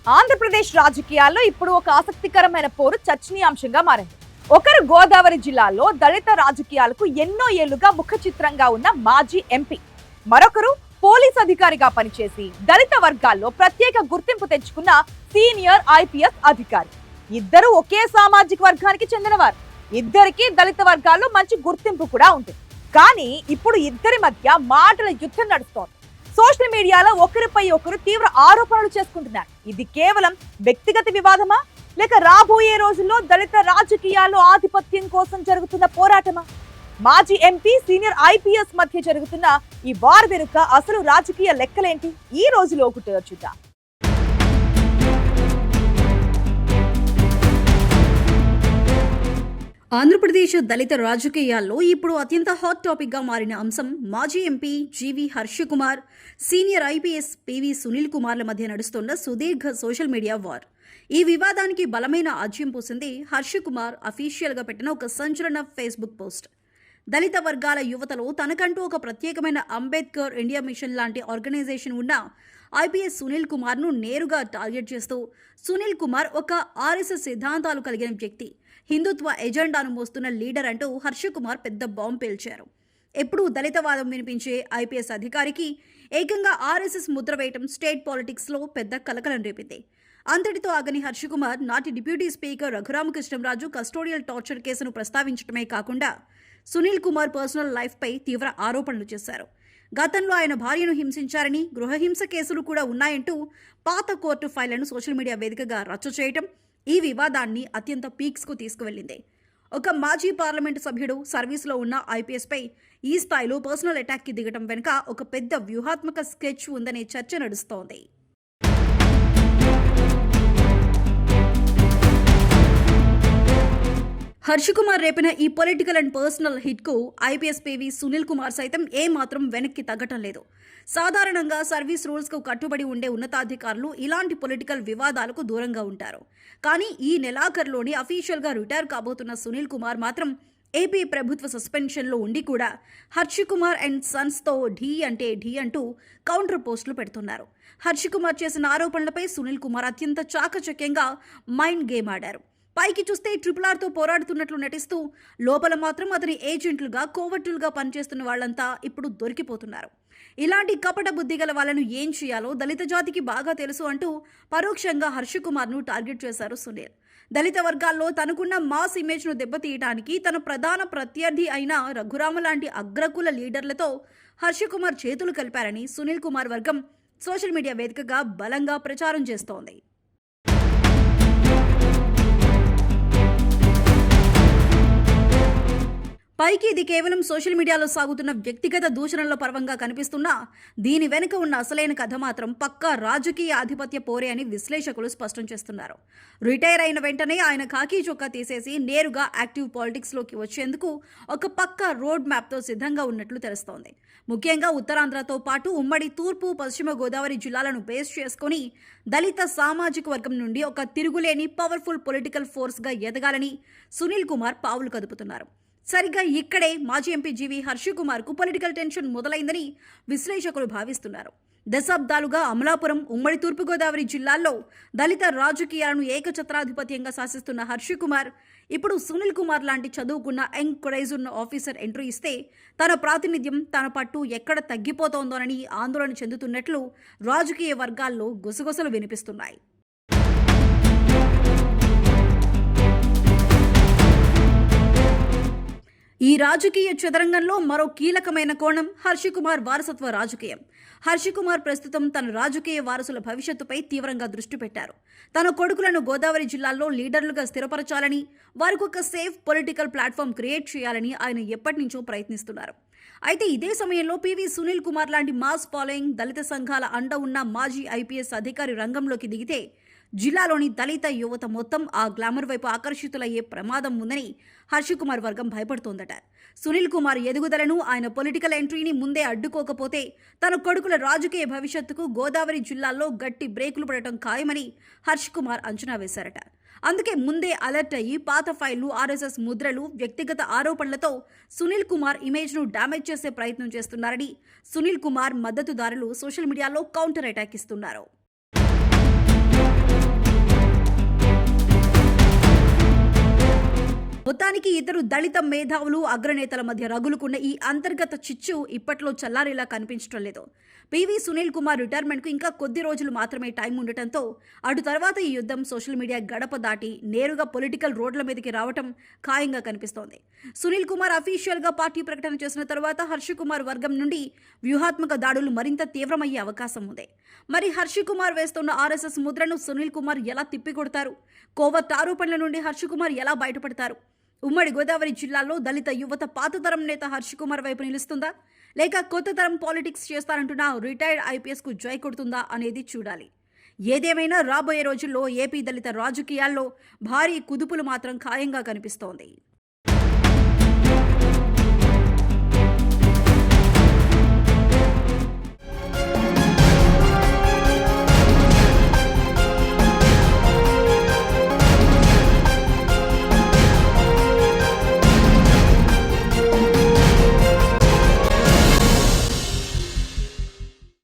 ఆంధ్రప్రదేశ్ రాజకీయాల్లో ఇప్పుడు ఒక ఆసక్తికరమైన పోరు చర్చనీయాంశంగా మారింది. ఒకరు గోదావరి జిల్లాలో దళిత రాజకీయాలకు ఎన్నో ఏళ్లుగా ముఖ చిత్రంగా ఉన్న మాజీ ఎంపీ, మరొకరు పోలీస్ అధికారిగా పనిచేసి దళిత వర్గాల్లో ప్రత్యేక గుర్తింపు తెచ్చుకున్న సీనియర్ ఐపీఎస్ అధికారి. ఇద్దరు ఒకే సామాజిక వర్గానికి చెందినవారు. ఇద్దరికి దళిత వర్గాల్లో మంచి గుర్తింపు కూడా ఉంటుంది. కానీ ఇప్పుడు ఇద్దరి మధ్య మాటల యుద్ధం నడుస్తోంది. సోషల్ మీడియాలో ఒకరిపై ఒకరు తీవ్ర ఆరోపణలు చేసుకుంటున్నారు. ఇది కేవలం వ్యక్తిగత వివాదమా, లేక రాబోయే రోజుల్లో దళిత రాజకీయాల్లో ఆధిపత్యం కోసం జరుగుతున్న పోరాటమా? మాజీ ఎంపీ, సీనియర్ ఐపీఎస్ మధ్య జరుగుతున్న ఈ వార్ వెనుక అసలు రాజకీయ లెక్కలేంటి? ఈ రోజులో ఒకటి చూద్దాం. ఆంధ్రప్రదేశ్ దళిత రాజకీయాల్లో ఇప్పుడు అత్యంత హాట్ టాపిక్గా మారిన అంశం మాజీ MP GV Harshakumar, senior IPS PV Sunil కుమార్ల మధ్య నడుస్తున్న సుదీర్ఘ సోషల్ మీడియా వార్. ఈ వివాదానికి బలమైన ఆజ్యం పోసింది హర్షకుమార్ అఫీషియల్గా పెట్టిన ఒక సంచలన ఫేస్బుక్ పోస్ట్. దళిత వర్గాల యువతలో తనకంటూ ఒక ప్రత్యేకమైన అంబేద్కర్ ఇండియా మిషన్ లాంటి ఆర్గనైజేషన్ ఉన్న ఐపీఎస్ సునీల్ కుమార్ను నేరుగా టార్గెట్ చేస్తూ, సునీల్ కుమార్ ఒక ఆర్ఎస్ఎస్ సిద్ధాంతాలు కలిగిన వ్యక్తి, హిందుత్వ ఎజెండాను మోస్తున్న లీడర్ అంటూ హర్షకుమార్ పెద్ద బాంబు పేల్చారు. ఎప్పుడూ దళితవాదం వినిపించే ఐపీఎస్ అధికారికి ఏకంగా ఆర్ఎస్ఎస్ ముద్ర వేయటం స్టేట్ పాలిటిక్స్లో పెద్ద కలకలం రేపింది. అంతటితో ఆగని హర్షకుమార్ నాటి deputy speaker Raghurama Krishnam Raju custodial torture కేసును ప్రస్తావించడమే కాకుండా సునీల్ కుమార్ పర్సనల్ లైఫ్పై తీవ్ర ఆరోపణలు చేశారు. గతంలో ఆయన భార్యను హింసించారని, గృహహింస కేసులు కూడా ఉన్నాయంటూ పాత కోర్టు ఫైళ్లను సోషల్ మీడియా వేదికగా రచ్చ చేయటం ఈ వివాదాన్ని అత్యంత పీక్స్కు తీసుకువెళ్లింది. ఒక మాజీ పార్లమెంటు సభ్యుడు, సర్వీస్లో ఉన్న ఐపీఎస్పై ఈ స్థాయిలో పర్సనల్ అటాక్కి దిగటం వెనుక ఒక పెద్ద వ్యూహాత్మక స్కెచ్ ఉందనే చర్చ నడుస్తోంది. హర్షకుమార్ రేపిన ఈ పొలిటికల్ అండ్ పర్సనల్ హిట్కు ఐపీఎస్ పివి సునీల్ కుమార్ సైతం ఏమాత్రం వెనక్కి తగ్గటం లేదు. సాధారణంగా సర్వీస్ రూల్స్కు కట్టుబడి ఉండే ఉన్నతాధికారులు ఇలాంటి పొలిటికల్ వివాదాలకు దూరంగా ఉంటారు. కానీ ఈ నెలాఖరులోని అఫీషియల్గా రిటైర్ కాబోతున్న సునీల్ కుమార్ మాత్రం ఏపీ ప్రభుత్వ సస్పెన్షన్లో ఉండి కూడా హర్షకుమార్ అండ్ సన్స్తో ఢీ అంటే ఢీ అంటూ కౌంటర్ పోస్టులు పెడుతున్నారు. హర్షకుమార్ చేసిన ఆరోపణలపై సునీల్ కుమార్ అత్యంత చాకచక్యంగా మైండ్ గేమ్ ఆడారు. పైకి చూస్తే RRRతో పోరాడుతున్నట్లు నటిస్తూ లోపల మాత్రం అతని ఏజెంట్లుగా, కోవట్టులుగా పనిచేస్తున్న వాళ్లంతా ఇప్పుడు దొరికిపోతున్నారు. ఇలాంటి కపట బుద్ధి గల వాళ్ళను ఏం చేయాలో దళిత జాతికి బాగా తెలుసు అంటూ పరోక్షంగా హర్షకుమార్ను టార్గెట్ చేశారు సునీల్. దళిత వర్గాల్లో తనకున్న మాస్ ఇమేజ్ను దెబ్బతీయడానికి తన ప్రధాన ప్రత్యర్థి అయిన రఘురామ లాంటి అగ్రకుల లీడర్లతో హర్షకుమార్ చేతులు కలిపారని సునీల్ కుమార్ వర్గం సోషల్ మీడియా వేదికగా బలంగా ప్రచారం చేస్తోంది. పైకి ఇది కేవలం సోషల్ మీడియాలో సాగుతున్న వ్యక్తిగత దూషణల పర్వంగా కనిపిస్తున్నా దీని వెనుక ఉన్న అసలైన కథ మాత్రం పక్కా రాజకీయ ఆధిపత్య పోరే అని విశ్లేషకులు స్పష్టం చేస్తున్నారు. రిటైర్ అయిన వెంటనే ఆయన ఖాకీ చొక్కా తీసేసి నేరుగా యాక్టివ్ పాలిటిక్స్లోకి వచ్చేందుకు ఒక పక్కా రోడ్ మ్యాప్తో సిద్ధంగా ఉన్నట్లు తెలుస్తోంది. ముఖ్యంగా ఉత్తరాంధ్రతో పాటు ఉమ్మడి తూర్పు, పశ్చిమ గోదావరి జిల్లాలను బేస్ చేసుకుని దళిత సామాజిక వర్గం నుండి ఒక తిరుగులేని పవర్ఫుల్ పొలిటికల్ ఫోర్స్గా ఎదగాలని సునీల్ కుమార్ పావులు కదుపుతున్నారు. సరిగ్గా ఇక్కడే మాజీ ఎంపీ జీవి హర్షకుమార్కు పొలిటికల్ టెన్షన్ మొదలైందని విశ్లేషకులు భావిస్తున్నారు. దశాబ్దాలుగా అమలాపురం, ఉమ్మడి తూర్పుగోదావరి జిల్లాల్లో దళిత రాజకీయాలను ఏకఛత్రాధిపత్యంగా శాసిస్తున్న హర్షకుమార్ ఇప్పుడు సునీల్ కుమార్ లాంటి చదువుకున్న ఎంకరేజ్ ఉన్న ఆఫీసర్ ఎంట్రీ ఇస్తే తన ప్రాతినిధ్యం, తన పట్టు ఎక్కడ తగ్గిపోతోందోనని ఆందోళన చెందుతున్నట్లు రాజకీయ వర్గాల్లో గుసగుసలు వినిపిస్తున్నాయి. ఈ రాజకీయ చదరంగంలో మరో కీలకమైన కోణం హర్షకుమార్ వారసత్వ రాజకీయం. హర్షకుమార్ ప్రస్తుతం తన రాజకీయ వారసుల భవిష్యత్తుపై తీవ్రంగా దృష్టి పెట్టారు. తన కొడుకులను గోదావరి జిల్లాల్లో లీడర్లుగా స్థిరపరచాలని, వారికి ఒక సేఫ్ పొలిటికల్ ప్లాట్ఫామ్ క్రియేట్ చేయాలని ఆయన ఎప్పటి నుంచో ప్రయత్నిస్తున్నారు. అయితే ఇదే సమయంలో పివి సునీల్ కుమార్ లాంటి మాస్ ఫాలోయింగ్, దళిత సంఘాల అండ ఉన్న మాజీ ఐపీఎస్ అధికారి రంగంలోకి దిగితే జిల్లాలోని దళిత యువత మొత్తం ఆ గ్లామర్ వైపు ఆకర్షితులయ్యే ప్రమాదం ఉందని హర్షకుమార్ వర్గం భయపడుతోందట. సునీల్ కుమార్ ఎదుగుదలను, ఆయన పొలిటికల్ ఎంట్రీని ముందే అడ్డుకోకపోతే తన కొడుకుల రాజకీయ భవిష్యత్తుకు గోదావరి జిల్లాల్లో గట్టి బ్రేకులు పడటం ఖాయమని హర్షకుమార్ అంచనా వేశారట. అందుకే ముందే అలర్ట్ అయ్యి పాత ఫైళ్లు, ఆర్ఎస్ఎస్ ముద్రలు, వ్యక్తిగత ఆరోపణలతో సునీల్ కుమార్ ఇమేజ్ను డ్యామేజ్ చేసే ప్రయత్నం చేస్తున్నారని సునీల్ కుమార్ మద్దతుదారులు సోషల్ మీడియాలో కౌంటర్ అటాక్ ఇస్తున్నారు. మొత్తానికి ఇద్దరు దళిత మేధావులు అగ్రనేతల మధ్య రగులుకున్న ఈ అంతర్గత చిచ్చు ఇప్పట్లో చల్లారేలా కనిపించడం లేదు. పివి సునీల్ కుమార్ రిటైర్మెంట్కు ఇంకా కొద్ది రోజులు మాత్రమే టైం ఉండటంతో అటు తర్వాత ఈ యుద్ధం సోషల్ మీడియా గడప దాటి నేరుగా పొలిటికల్ రోడ్ల మీదకి రావటం ఖాయంగా కనిపిస్తోంది. సునీల్ కుమార్ అఫీషియల్గా పార్టీ ప్రకటన చేసిన తర్వాత హర్ష కుమార్ వర్గం నుండి వ్యూహాత్మక దాడులు మరింత తీవ్రమయ్యే అవకాశం ఉంది. మరి హర్ష కుమార్ వేస్తున్న ఆర్ఎస్ఎస్ ముద్రను సునీల్ కుమార్ ఎలా తిప్పికొడతారు? కోవత్ ఆరోపణల నుండి హర్ష కుమార్ ఎలా బయటపడతారు? ఉమ్మడి గోదావరి జిల్లాలో దళిత యువత పాతతరం నేత హర్ష కుమార్ వైపు నిలుస్తుందా, లేక కొత్త తరం పాలిటిక్స్ చేస్తారంటున్న రిటైర్డ్ ఐపీఎస్కు జై కొడుతుందా అనేది చూడాలి. ఏదేమైనా రాబోయే రోజుల్లో ఏపీ దళిత రాజకీయాల్లో భారీ కుదుపులు మాత్రం ఖాయంగా కనిపిస్తోంది.